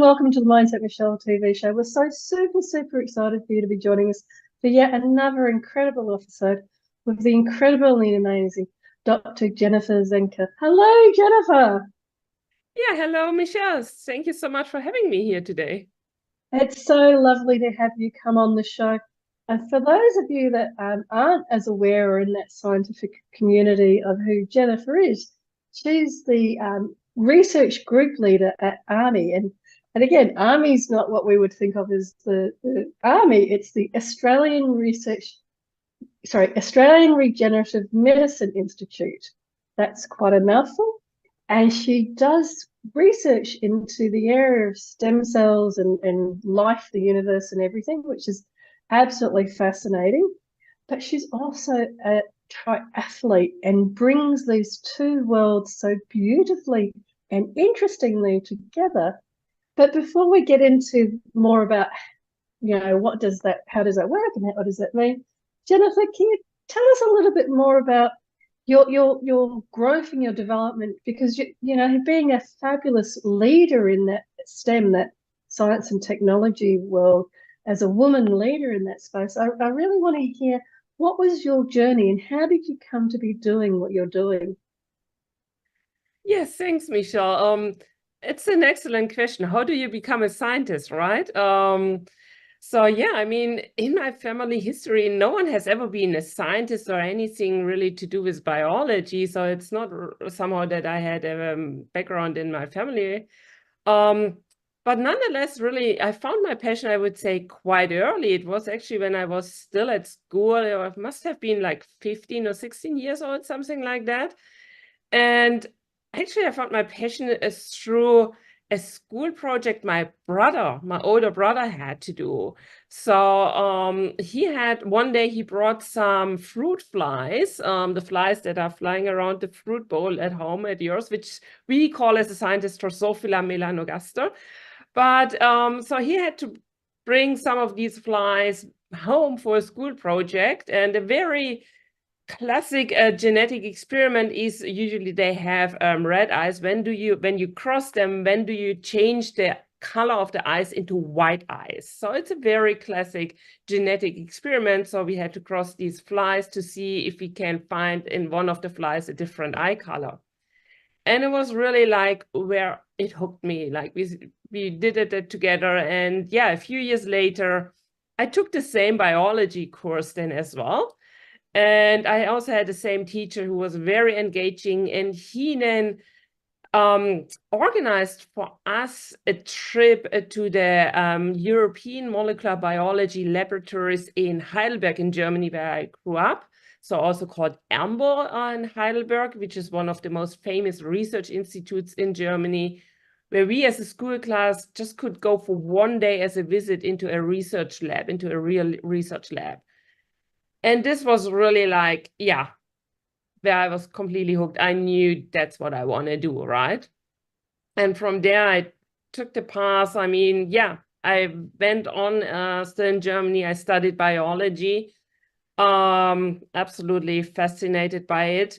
welcome to the Mindset Michele TV show. We're so super excited for you to be joining us for yet another incredible episode with the incredibly amazing Dr. Jennifer Zenker. Hello, Jennifer. Yeah, hello, Michele. Thank you so much for having me here today. It's so lovely to have you come on the show. And for those of you that aren't as aware or in that scientific community of who Jennifer is, she's the research group leader at ARMI. And again, ARMI is not what we would think of as the ARMI. It's the Australian Regenerative Medicine Institute. That's quite a mouthful. And she does research into the area of stem cells and life, the universe and everything, which is absolutely fascinating. But she's also a triathlete and brings these two worlds so beautifully and interestingly together. But before we get into more about, how does that work and what does that mean? Jennifer, can you tell us a little bit more about your growth and your development, because being a fabulous leader in that STEM, that science and technology world, as a woman leader in that space, I really want to hear what was your journey and how did you come to be doing what you're doing? Yes, thanks, Michele. It's an excellent question. How do you become a scientist, right? So yeah, I mean, in my family history, no one has ever been a scientist or anything really to do with biology. So it's not somehow that I had a background in my family. But nonetheless, really, I found my passion, I would say, quite early. It was actually when I was still at school. I must have been like 15 or 16 years old, something like that. And actually, I found my passion is through a school project my older brother had to do. So one day he brought some fruit flies, the flies that are flying around the fruit bowl at home at yours, which we call as a scientist Drosophila melanogaster. But so he had to bring some of these flies home for a school project, and a very classic genetic experiment is usually they have red eyes. When you cross them, when do you change the color of the eyes into white eyes? So it's a very classic genetic experiment. So we had to cross these flies to see if we can find in one of the flies a different eye color. And it was really like where it hooked me. Like we did it together. And yeah, a few years later, I took the same biology course then as well. And I also had the same teacher who was very engaging, and he then organized for us a trip to the European Molecular Biology Laboratories in Heidelberg in Germany, where I grew up. So also called ARMI in Heidelberg, which is one of the most famous research institutes in Germany, where we as a school class just could go for one day as a visit into a research lab, into a real research lab. And this was really like, yeah, where I was completely hooked. I knew that's what I want to do, right? And from there, I took the path. I mean, yeah, I went on still in Germany. I studied biology. Absolutely fascinated by it.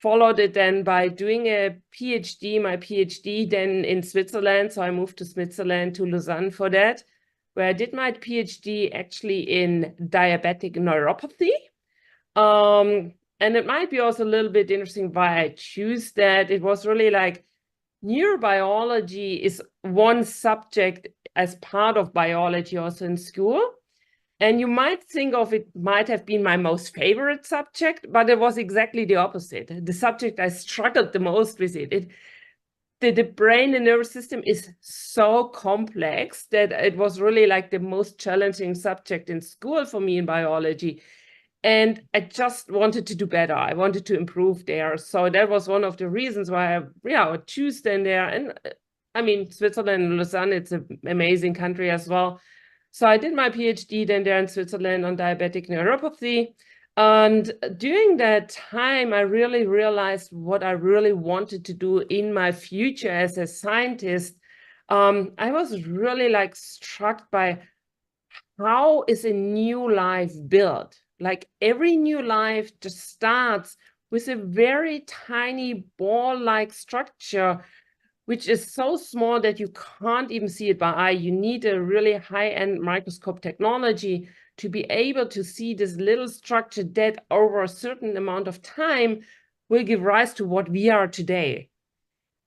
Followed it then by doing a PhD, my PhD then in Switzerland. So I moved to Switzerland, to Lausanne for that, where I did my PhD actually in diabetic neuropathy. And it might be also a little bit interesting why I choose that. It was really like neurobiology is one subject as part of biology also in school. And you might think of it might have been my most favorite subject, but it was exactly the opposite. The subject I struggled the most with it. The brain and nervous system is so complex that it was really like the most challenging subject in school for me in biology. And I just wanted to do better. I wanted to improve there. So that was one of the reasons why I choose then there. And I mean, Switzerland and Lausanne, it's an amazing country as well. So I did my PhD then there in Switzerland on diabetic neuropathy. And during that time, I really realized what I really wanted to do in my future as a scientist. I was really like struck by how is a new life built? Like every new life just starts with a very tiny ball-like structure which is so small that you can't even see it by eye. You need a really high-end microscope technology to be able to see this little structure that over a certain amount of time will give rise to what we are today.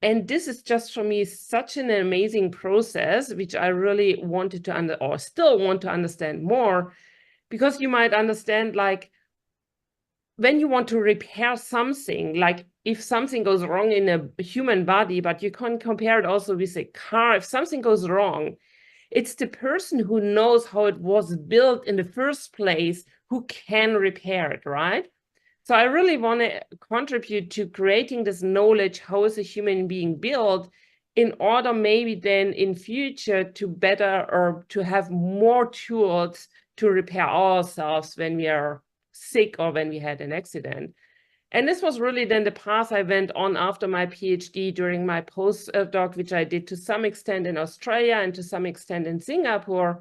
And this is just for me such an amazing process, which I really wanted to or still want to understand more, because you might understand, like, when you want to repair something, like if something goes wrong in a human body, but you can compare it also with a car. If something goes wrong, it's the person who knows how it was built in the first place who can repair it, right? So I really want to contribute to creating this knowledge, how is a human being built, in order maybe then in future to better or to have more tools to repair ourselves when we are sick or when we had an accident. And this was really then the path I went on after my PhD during my postdoc, which I did to some extent in Australia and to some extent in Singapore,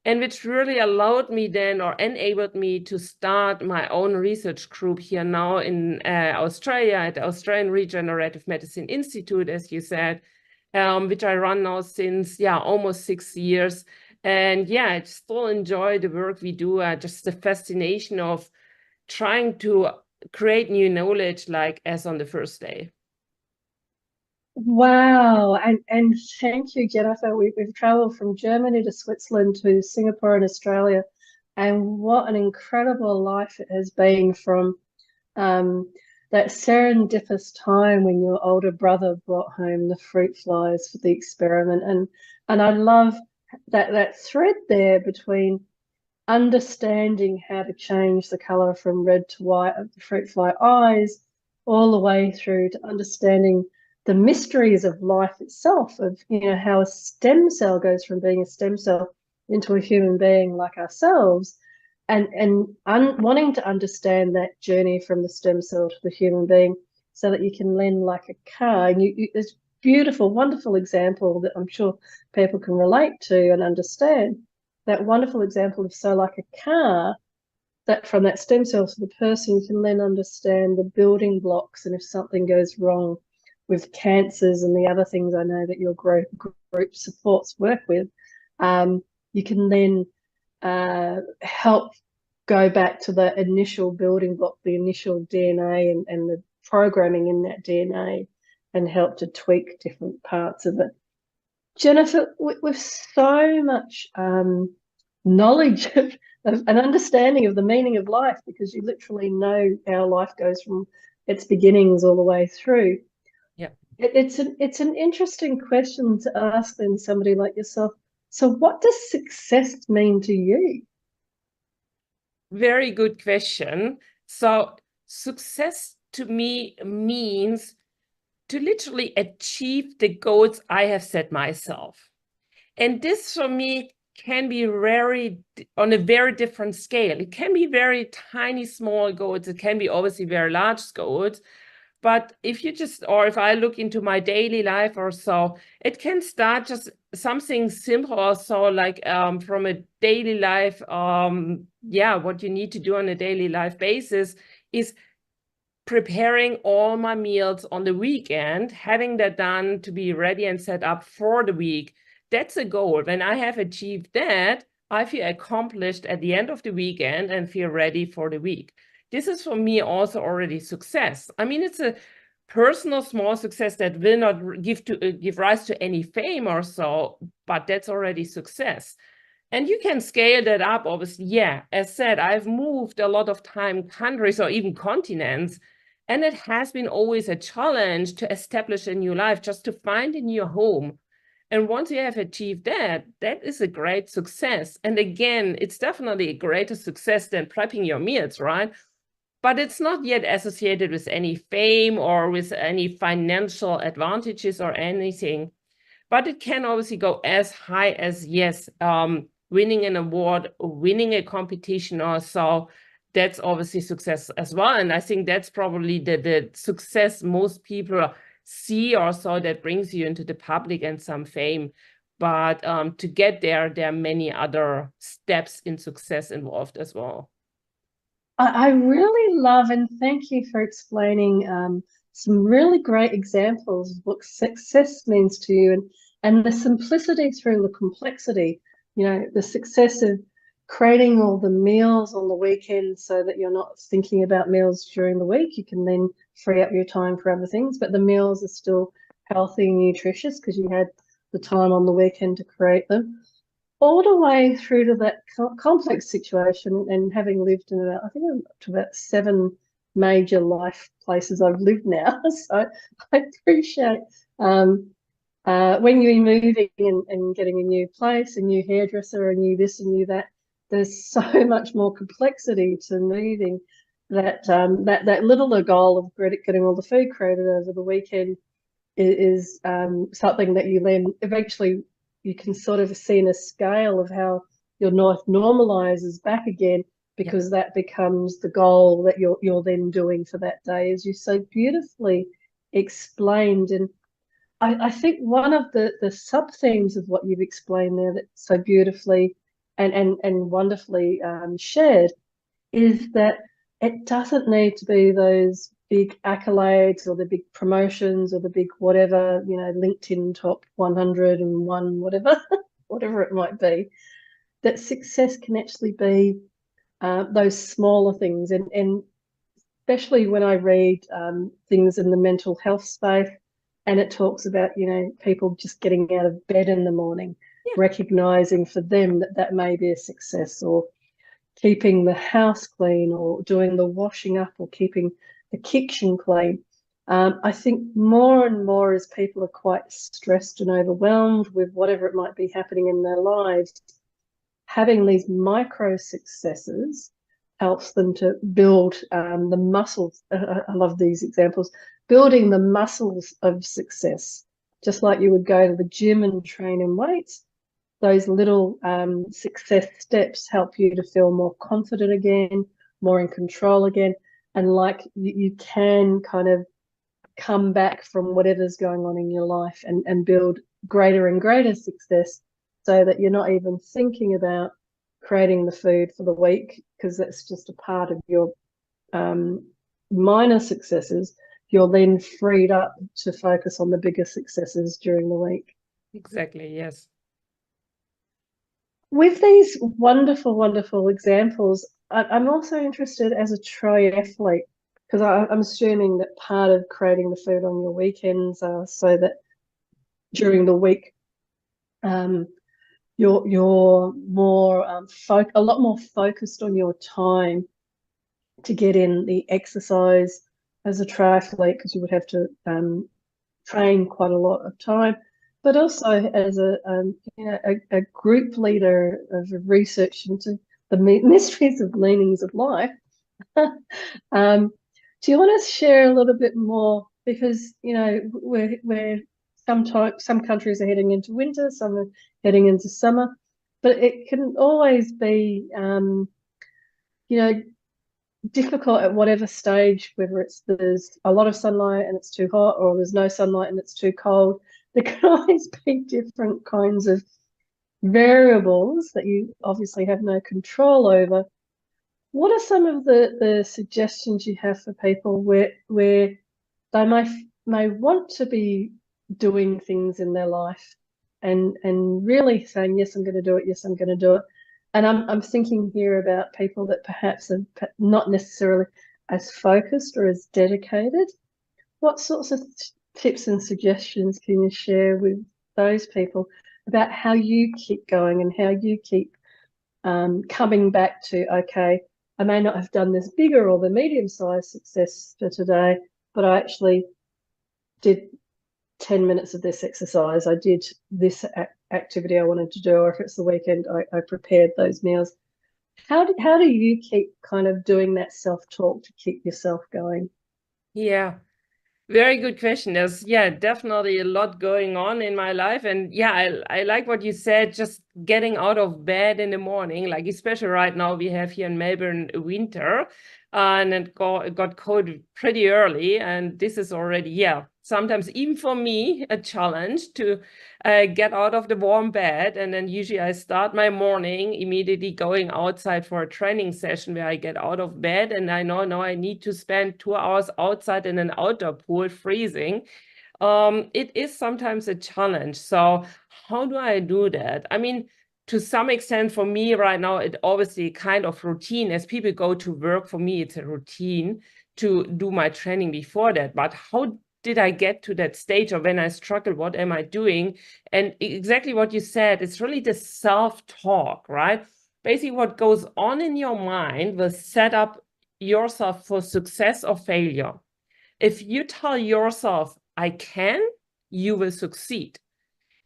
and which really allowed me then or enabled me to start my own research group here now in Australia at the Australian Regenerative Medicine Institute, as you said, which I run now since, almost 6 years. And I still enjoy the work we do, just the fascination of trying to create new knowledge, like as on the first day. Wow. And thank you, Jennifer. We've traveled from Germany to Switzerland to Singapore and Australia. And what an incredible life it has been, from that serendipitous time when your older brother brought home the fruit flies for the experiment. And I love that thread there between understanding how to change the color from red to white of the fruit fly eyes, all the way through to understanding the mysteries of life itself, of how a stem cell goes from being a stem cell into a human being like ourselves, and wanting to understand that journey from the stem cell to the human being, so that you can lend like a car. And this beautiful, wonderful example that I'm sure people can relate to and understand. That wonderful example of, so like a car, that from that stem cell to the person, you can then understand the building blocks. And if something goes wrong with cancers and the other things I know that your group supports work with, you can then help go back to the initial building block, the initial DNA and the programming in that DNA, and help to tweak different parts of it. Jennifer, with so much knowledge of an understanding of the meaning of life, because you literally know how life goes from its beginnings all the way through. Yeah, it's an interesting question to ask then somebody like yourself. So what does success mean to you? Very good question. So success to me means to literally achieve the goals I have set myself. And this for me can be on a very different scale. It can be very tiny, small goals. It can be obviously very large goals. But if I look into my daily life or so, it can start just something simple or so, like from a daily life, what you need to do on a daily life basis is preparing all my meals on the weekend, having that done to be ready and set up for the week. That's a goal. When I have achieved that, I feel accomplished at the end of the weekend and feel ready for the week. This is for me also already success. I mean, it's a personal small success that will not give rise to any fame or so, but that's already success. And you can scale that up, obviously. Yeah, as said, I've moved a lot of time, countries or even continents, and it has been always a challenge to establish a new life, just to find a new home. And once you have achieved that, that is a great success. And again, it's definitely a greater success than prepping your meals, right? But it's not yet associated with any fame or with any financial advantages or anything. But it can obviously go as high as, yes, winning an award, winning a competition or so. That's obviously success as well. And I think that's probably the success most people see or so, that brings you into the public and some fame. But to get there are many other steps in success involved as well. I really love, and thank you for explaining some really great examples of what success means to you, and the simplicity through the complexity. You know, the success of creating all the meals on the weekend so that you're not thinking about meals during the week. You can then free up your time for other things, but the meals are still healthy and nutritious because you had the time on the weekend to create them. All the way through to that complex situation, and having lived in about, I think I'm up to about 7 major life places I've lived now. So I appreciate when you're moving and getting a new place, a new hairdresser, a new this, a new that, there's so much more complexity to moving that that littler goal of getting all the food created over the weekend is something that you then eventually you can sort of see in a scale of how your life normalizes back again, because that becomes the goal that you're then doing for that day, as you so beautifully explained. And I think one of the sub themes of what you've explained there that so beautifully and wonderfully shared is that it doesn't need to be those big accolades or the big promotions or the big whatever, you know, LinkedIn top 101, whatever, whatever it might be. That success can actually be those smaller things. And especially when I read things in the mental health space, and it talks about, you know, people just getting out of bed in the morning, recognizing for them that that may be a success, or keeping the house clean, or doing the washing up, or keeping the kitchen clean. I think more and more as people are quite stressed and overwhelmed with whatever it might be happening in their lives, having these micro successes helps them to build the muscles. I love these examples. Building the muscles of success, just like you would go to the gym and train in weights. Those little success steps help you to feel more confident again, more in control again, and like you can kind of come back from whatever's going on in your life and build greater and greater success, so that you're not even thinking about creating the food for the week, because that's just a part of your minor successes. You're then freed up to focus on the bigger successes during the week. Exactly, yes. With these wonderful, wonderful examples, I'm also interested as a triathlete, because I'm assuming that part of creating the food on your weekends are so that during the week you're more a lot more focused on your time to get in the exercise as a triathlete, because you would have to train quite a lot of time, but also as a group leader of research into the mysteries of meanings of life. Do you want to share a little bit more? Because, you know, we're some countries are heading into winter, some are heading into summer, but it can always be, you know, difficult at whatever stage, whether there's a lot of sunlight and it's too hot, or there's no sunlight and it's too cold. There can always be different kinds of variables that you obviously have no control over. What are some of the suggestions you have for people where they may want to be doing things in their life and really saying, yes, I'm going to do it, yes, I'm going to do it? And I'm thinking here about people that perhaps are not necessarily as focused or as dedicated. What sorts of tips and suggestions can you share with those people about how you keep going and how you keep coming back to, okay, I may not have done this bigger or the medium-sized success for today, but I actually did 10 minutes of this exercise. I did this activity I wanted to do, or if it's the weekend, I prepared those meals. How do you keep kind of doing that self-talk to keep yourself going? Yeah, very good question. There's, definitely a lot going on in my life. And I like what you said, just getting out of bed in the morning, like especially right now we have here in Melbourne winter, and it got cold pretty early. And this is already, sometimes even for me, a challenge to get out of the warm bed. And then usually I start my morning immediately going outside for a training session where I get out of bed and I know, no, I need to spend 2 hours outside in an outdoor pool freezing. It is sometimes a challenge. So how do I do that? I mean, to some extent for me right now, it obviously kind of routine. As people go to work, for me, it's a routine to do my training before that. But how did I get to that stage, or when I struggle, what am I doing? And exactly what you said, it's really the self-talk, right? Basically, what goes on in your mind will set up yourself for success or failure. If you tell yourself, I can, you will succeed.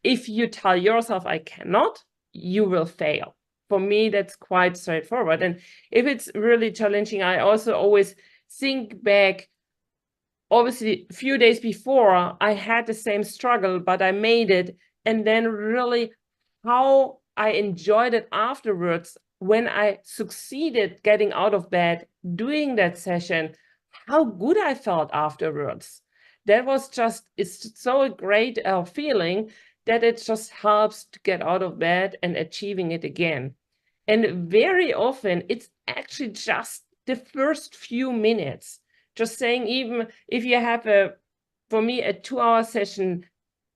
If you tell yourself, I cannot, you will fail. For me, that's quite straightforward. And if it's really challenging, I also always think back. Obviously, a few days before, I had the same struggle, but I made it. And then really how I enjoyed it afterwards when I succeeded getting out of bed, doing that session, how good I felt afterwards. That was just, it's so a great feeling that it just helps to get out of bed and achieving it again. And very often, it's actually just the first few minutes. Just saying, even if you have for me, a 2-hour session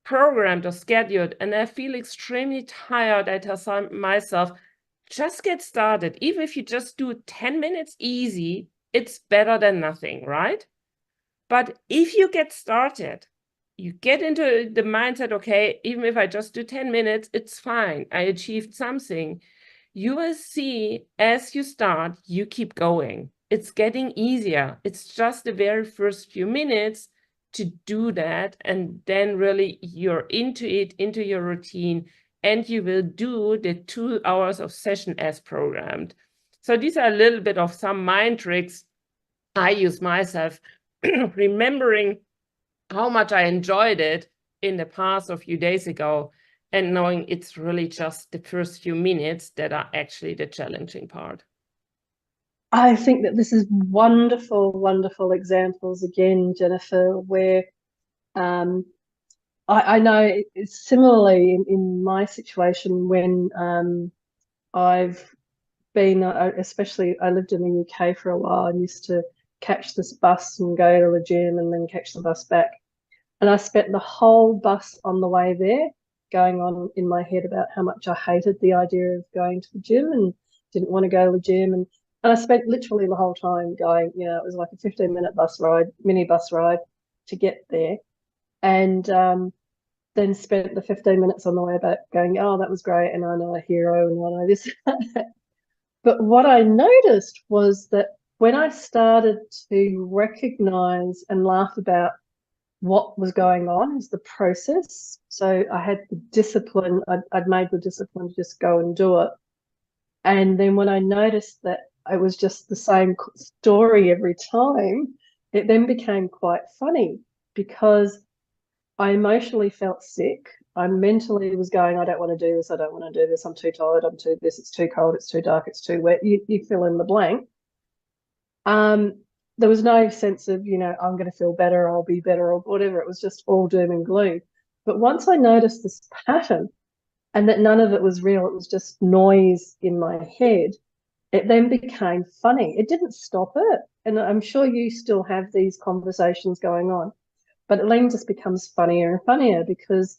programmed or scheduled, and I feel extremely tired, I tell myself, just get started. Even if you just do 10 minutes easy, it's better than nothing, right? But if you get started, you get into the mindset, okay, even if I just do 10 minutes, it's fine. I achieved something. You will see as you start, you keep going. It's getting easier. It's just the very first few minutes to do that. And then really you're into it, into your routine, and you will do the 2 hours of session as programmed. So these are a little bit of some mind tricks I use myself, remembering how much I enjoyed it in the past a few days ago, and knowing it's really just the first few minutes that are actually the challenging part. I think that this is wonderful, wonderful examples again, Jennifer, where I know it's similarly in my situation when I've been, especially I lived in the UK for a while and used to catch this bus and go to the gym and then catch the bus back. And I spent the whole bus on the way there going on in my head about how much I hated the idea of going to the gym and didn't want to go to the gym. And I spent literally the whole time going, it was like a 15-minute bus ride, mini bus ride to get there. And then spent the 15 minutes on the way back going, oh, that was great. And I know a hero and I know this. But what I noticed was that when I started to recognize and laugh about what was going on as the process, so I had the discipline, I'd made the discipline to just go and do it. And then when I noticed that it was just the same story every time, it then became quite funny because I emotionally felt sick. I mentally was going, I don't want to do this. I don't want to do this. I'm too tired. I'm too this. It's too cold. It's too dark. It's too wet. You fill in the blank. There was no sense of, I'm going to feel better. I'll be better or whatever. It was just all doom and gloom. But once I noticed this pattern and that none of it was real, it was just noise in my head, it then became funny. It didn't stop it. And I'm sure you still have these conversations going on. But it then just becomes funnier and funnier because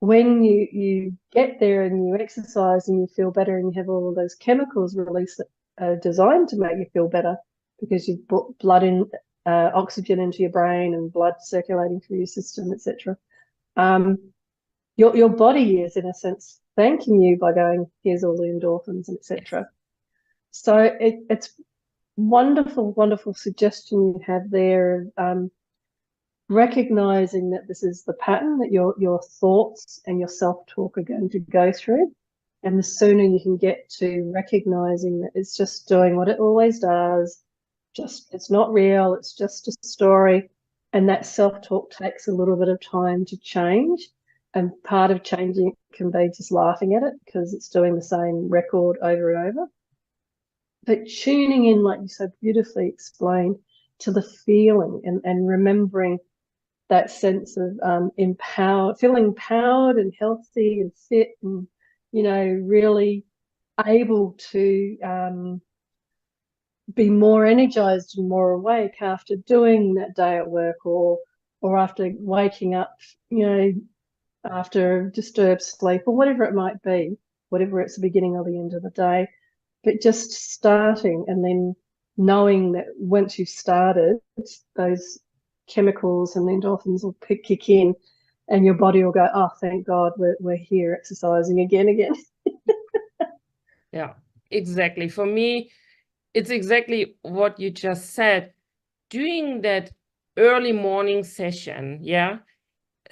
when you get there and you exercise and you feel better and you have all of those chemicals released that are designed to make you feel better because you've put blood in, oxygen into your brain and blood circulating through your system, etc. Your body is, in a sense, thanking you by going, here's all the endorphins, etc. So it's wonderful, wonderful suggestion you have there. Recognizing that this is the pattern that your thoughts and your self-talk are going to go through. And the sooner you can get to recognizing that it's just doing what it always does, it's not real, it's just a story. And that self-talk takes a little bit of time to change. And part of changing it can be just laughing at it because it's doing the same record over and over. But tuning in, like you so beautifully explained, to the feeling and remembering that sense of feeling empowered and healthy and fit, and really able to be more energized and more awake after doing that day at work, or after waking up, after disturbed sleep, or whatever it might be, whatever it's the beginning or the end of the day. But just starting, and then knowing that once you've started, those chemicals and the endorphins will kick in, and your body will go, oh, thank God, we're here exercising again. Yeah, exactly. For me, it's exactly what you just said. Doing that early morning session,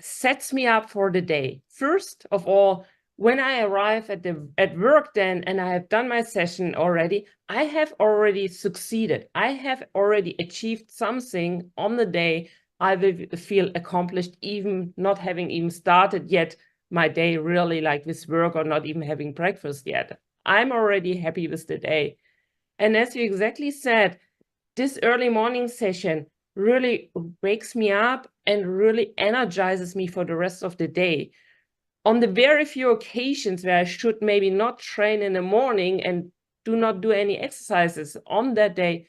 sets me up for the day. First of all, when I arrive at work then, and I have done my session already, I have already succeeded. I have already achieved something on the day. I will feel accomplished, even not having even started yet my day really, like with work, or not even having breakfast yet. I'm already happy with the day. And as you exactly said, this early morning session really wakes me up and really energizes me for the rest of the day. On the very few occasions where I should maybe not train in the morning and do not do any exercises on that day,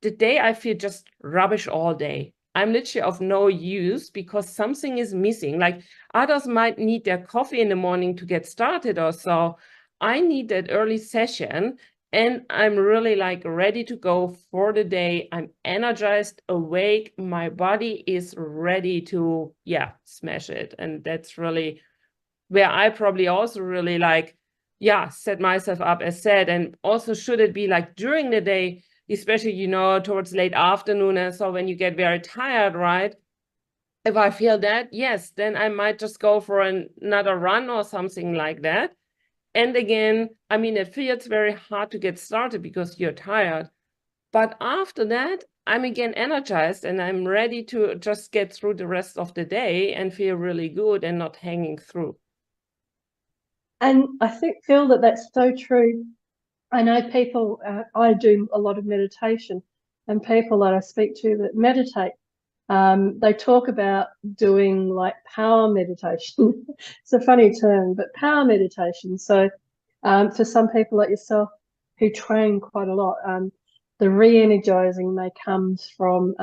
the day I feel just rubbish all day. I'm literally of no use because something is missing. Like others might need their coffee in the morning to get started or so. I need that early session, and I'm really like ready to go for the day. I'm energized, awake. My body is ready to, smash it. And that's really where I probably also really like, set myself up as said. And also, should it be like during the day, especially, towards late afternoon. And so when you get very tired, right? If I feel that, yes, then I might just go for another run or something like that. And again, I mean, it feels very hard to get started because you're tired. But after that, I'm again energized and I'm ready to just get through the rest of the day and feel really good and not hanging through. And I feel that that's so true. I know people, I do a lot of meditation, and people that I speak to that meditate, they talk about doing like power meditation. It's a funny term, but power meditation. So for some people like yourself who train quite a lot, the re-energizing may comes from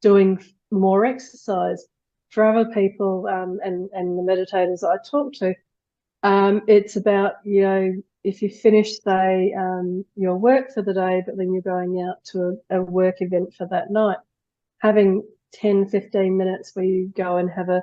doing more exercise. For other people, and the meditators I talk to, it's about, if you finish, say, your work for the day, but then you're going out to a work event for that night, having 10, 15 minutes where you go and have a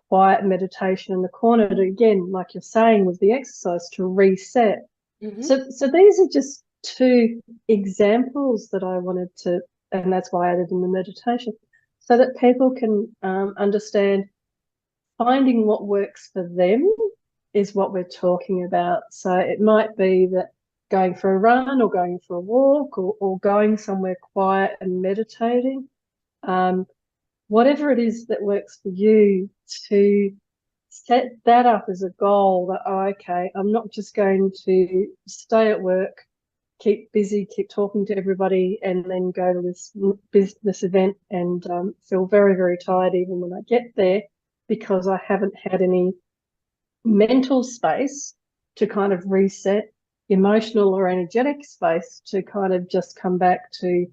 quiet meditation in the corner to, again, like you're saying with the exercise, to reset. Mm-hmm. So these are just two examples that I wanted to, and that's why I added in the meditation, so that people can understand finding what works for them is what we're talking about. So it might be that going for a run, or going for a walk, or going somewhere quiet and meditating, whatever it is that works for you, to set that up as a goal that, okay, I'm not just going to stay at work, keep busy, keep talking to everybody, and then go to this business event and feel very, very tired even when I get there, because I haven't had any mental space to kind of reset, emotional or energetic space to kind of just come back to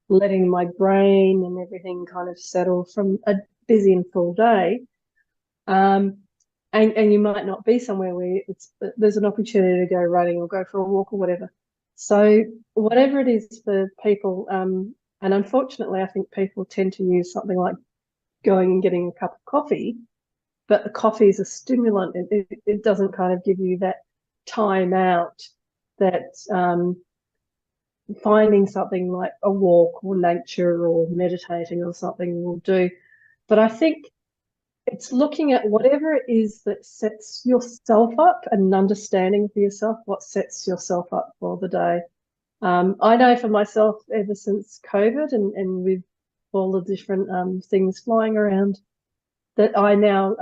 letting my brain and everything kind of settle from a busy and full day. And you might not be somewhere where there's an opportunity to go running or go for a walk or whatever. So whatever it is for people, and unfortunately, I think people tend to use something like going and getting a cup of coffee, but the coffee is a stimulant. It doesn't kind of give you that time out that finding something like a walk or nature or meditating or something will do. But I think it's looking at whatever it is that sets yourself up, and understanding for yourself what sets yourself up for the day. I know for myself, ever since COVID and with all the different things flying around, that I now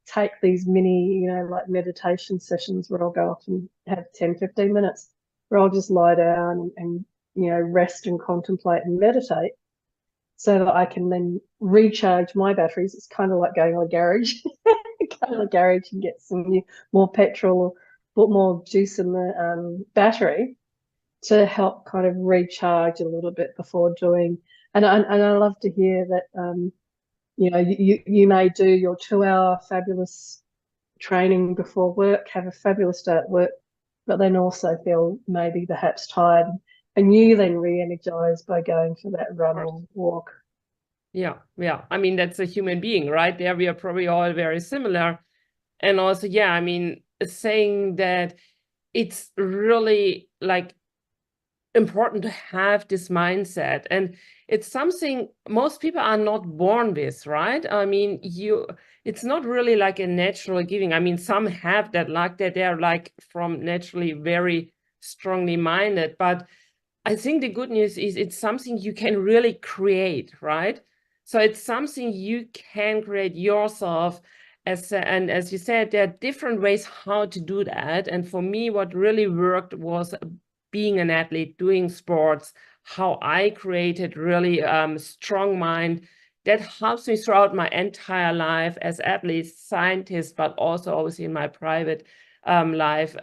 take these mini, like meditation sessions where I'll go off and have 10, 15 minutes where I'll just lie down and rest and contemplate and meditate. so that I can then recharge my batteries. It's kind of like going to a garage, go to a garage and get some more petrol or put more juice in the battery to help kind of recharge a little bit before doing. And I love to hear that, you may do your 2-hour fabulous training before work, have a fabulous day at work, but then also feel maybe perhaps tired, and you then re-energize by going for that run or walk. Yeah. I mean, that's a human being, right? There we are probably all very similar. And also, yeah, I mean, saying that it's really like important to have this mindset, and it's something most people are not born with, right? I mean, it's not really like a natural giving. I mean, some have that, like that they're like from naturally very strongly minded, but I think the good news is it's something you can really create, right? So it's something you can create yourself. And as you said, there are different ways how to do that. And for me, what really worked was being an athlete, doing sports, how I created really strong mind that helps me throughout my entire life as athlete, scientist, but also obviously in my private life,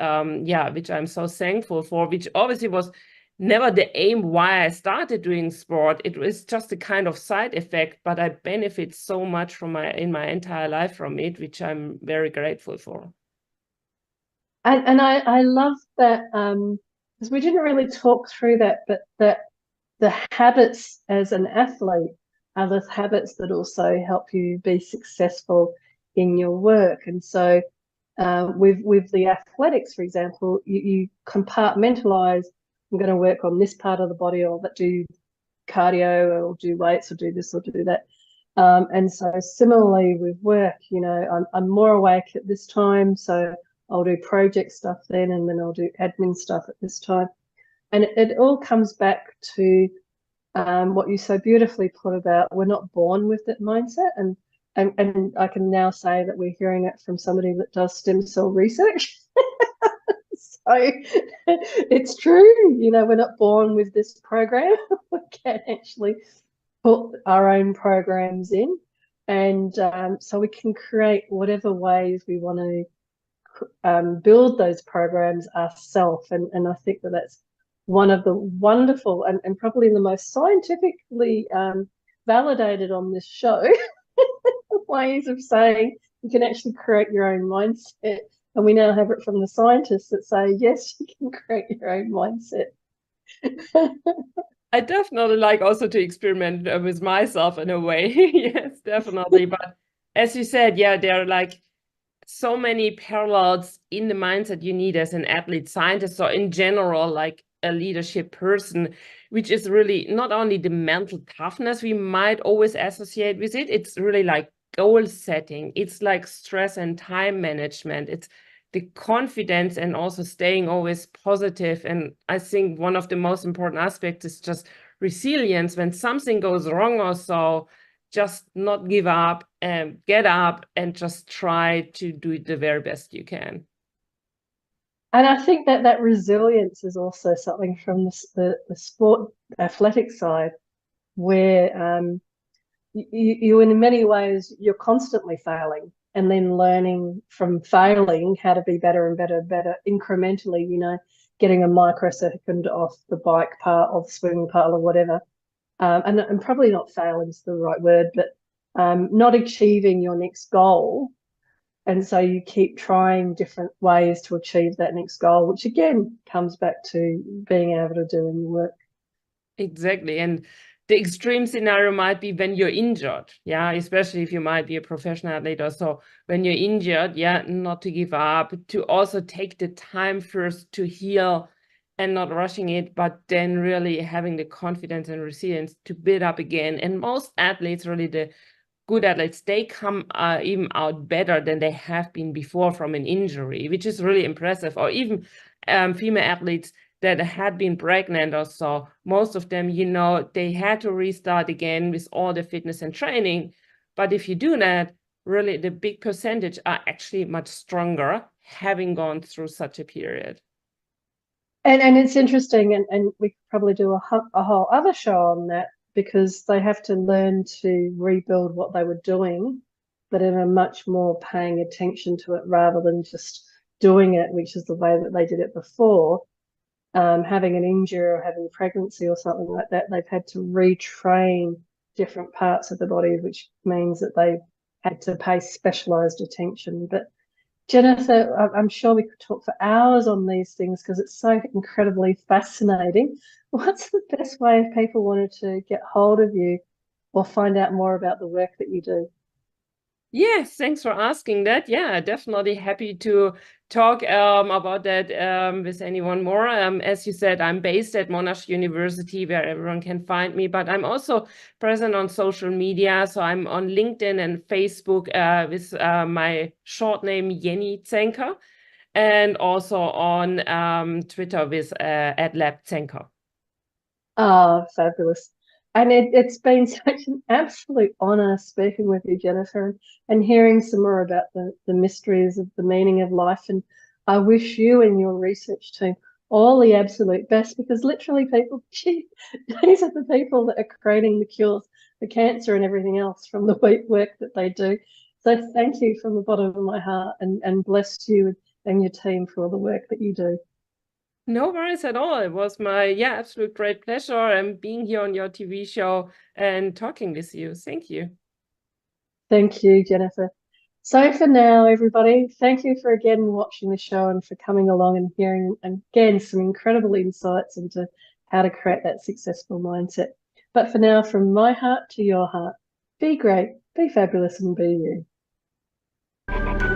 which I'm so thankful for, which obviously was never the aim why I started doing sport. It was just a kind of side effect, but I benefit so much from in my entire life from it, which I'm very grateful for. And I love that, because we didn't really talk through that, but that the habits as an athlete are the habits that also help you be successful in your work. And so with the athletics, for example, you compartmentalize, I'm going to work on this part of the body, or do cardio, or do weights, or do this, or do that. And so similarly with work, I'm more awake at this time, so I'll do project stuff then, and then I'll do admin stuff at this time. And it all comes back to what you so beautifully put about we're not born with that mindset. And I can now say that we're hearing it from somebody that does stem cell research. So it's true, we're not born with this program. We can actually put our own programs in. And so we can create whatever ways we want to build those programs ourselves. And I think that that's one of the wonderful and probably the most scientifically validated on this show ways of saying you can actually create your own mindset. And we now have it from the scientists that say, yes, you can create your own mindset. I definitely like also to experiment with myself in a way. Yes, definitely. But as you said, yeah, there are like so many parallels in the mindset you need as an athlete scientist, or in general, like a leadership person, which is really not only the mental toughness we might always associate with it, it's really like goal setting. It's like stress and time management. It's the confidence and also staying always positive. And I think one of the most important aspects is just resilience. When something goes wrong or so, just not give up and get up and just try to do the very best you can. And I think that resilience is also something from the sport athletic side, where you in many ways, you're constantly failing and then learning from failing how to be better and better incrementally, getting a microsecond off the bike part or the swimming part or whatever. And probably not failing is the right word, but not achieving your next goal. And so you keep trying different ways to achieve that next goal, which again comes back to being able to do in your work. Exactly. And the extreme scenario might be when you're injured. Yeah, especially if you might be a professional athlete or so. When you're injured, yeah, not to give up, to also take the time first to heal and not rushing it, but then really having the confidence and resilience to build up again. And most athletes, really the good athletes, they come even out better than they have been before from an injury, which is really impressive. Or even female athletes that had been pregnant or so, most of them, they had to restart again with all the fitness and training. But if you do that, really the big percentage are actually much stronger having gone through such a period. And it's interesting, and we could probably do a whole other show on that, because they have to learn to rebuild what they were doing, but in a much more paying attention to it rather than just doing it, which is the way that they did it before. Having an injury or having pregnancy or something like that, they've had to retrain different parts of the body, which means that they had to pay specialized attention. But Jennifer, I'm sure we could talk for hours on these things because it's so incredibly fascinating. What's the best way if people wanted to get hold of you or find out more about the work that you do? Yes, thanks for asking that. Yeah, definitely happy to talk about that with anyone more. As you said, I'm based at Monash University where everyone can find me, but I'm also present on social media. So I'm on LinkedIn and Facebook with my short name, Jenny Zenker, and also on Twitter with @LabZenker. Oh, fabulous. And it's been such an absolute honor speaking with you, Jennifer, and hearing some more about the mysteries of the meaning of life. And I wish you and your research team all the absolute best, because literally people, gee, these are the people that are creating the cures for cancer and everything else from the work that they do. So thank you from the bottom of my heart, and bless you and your team for all the work that you do. No worries at all. It was my absolute great pleasure being here on your TV show and talking with you. Thank you. Thank you, Jennifer. So for now, everybody, thank you for again watching the show and for coming along and hearing again some incredible insights into how to create that successful mindset. But for now, from my heart to your heart, be great, be fabulous, and be you.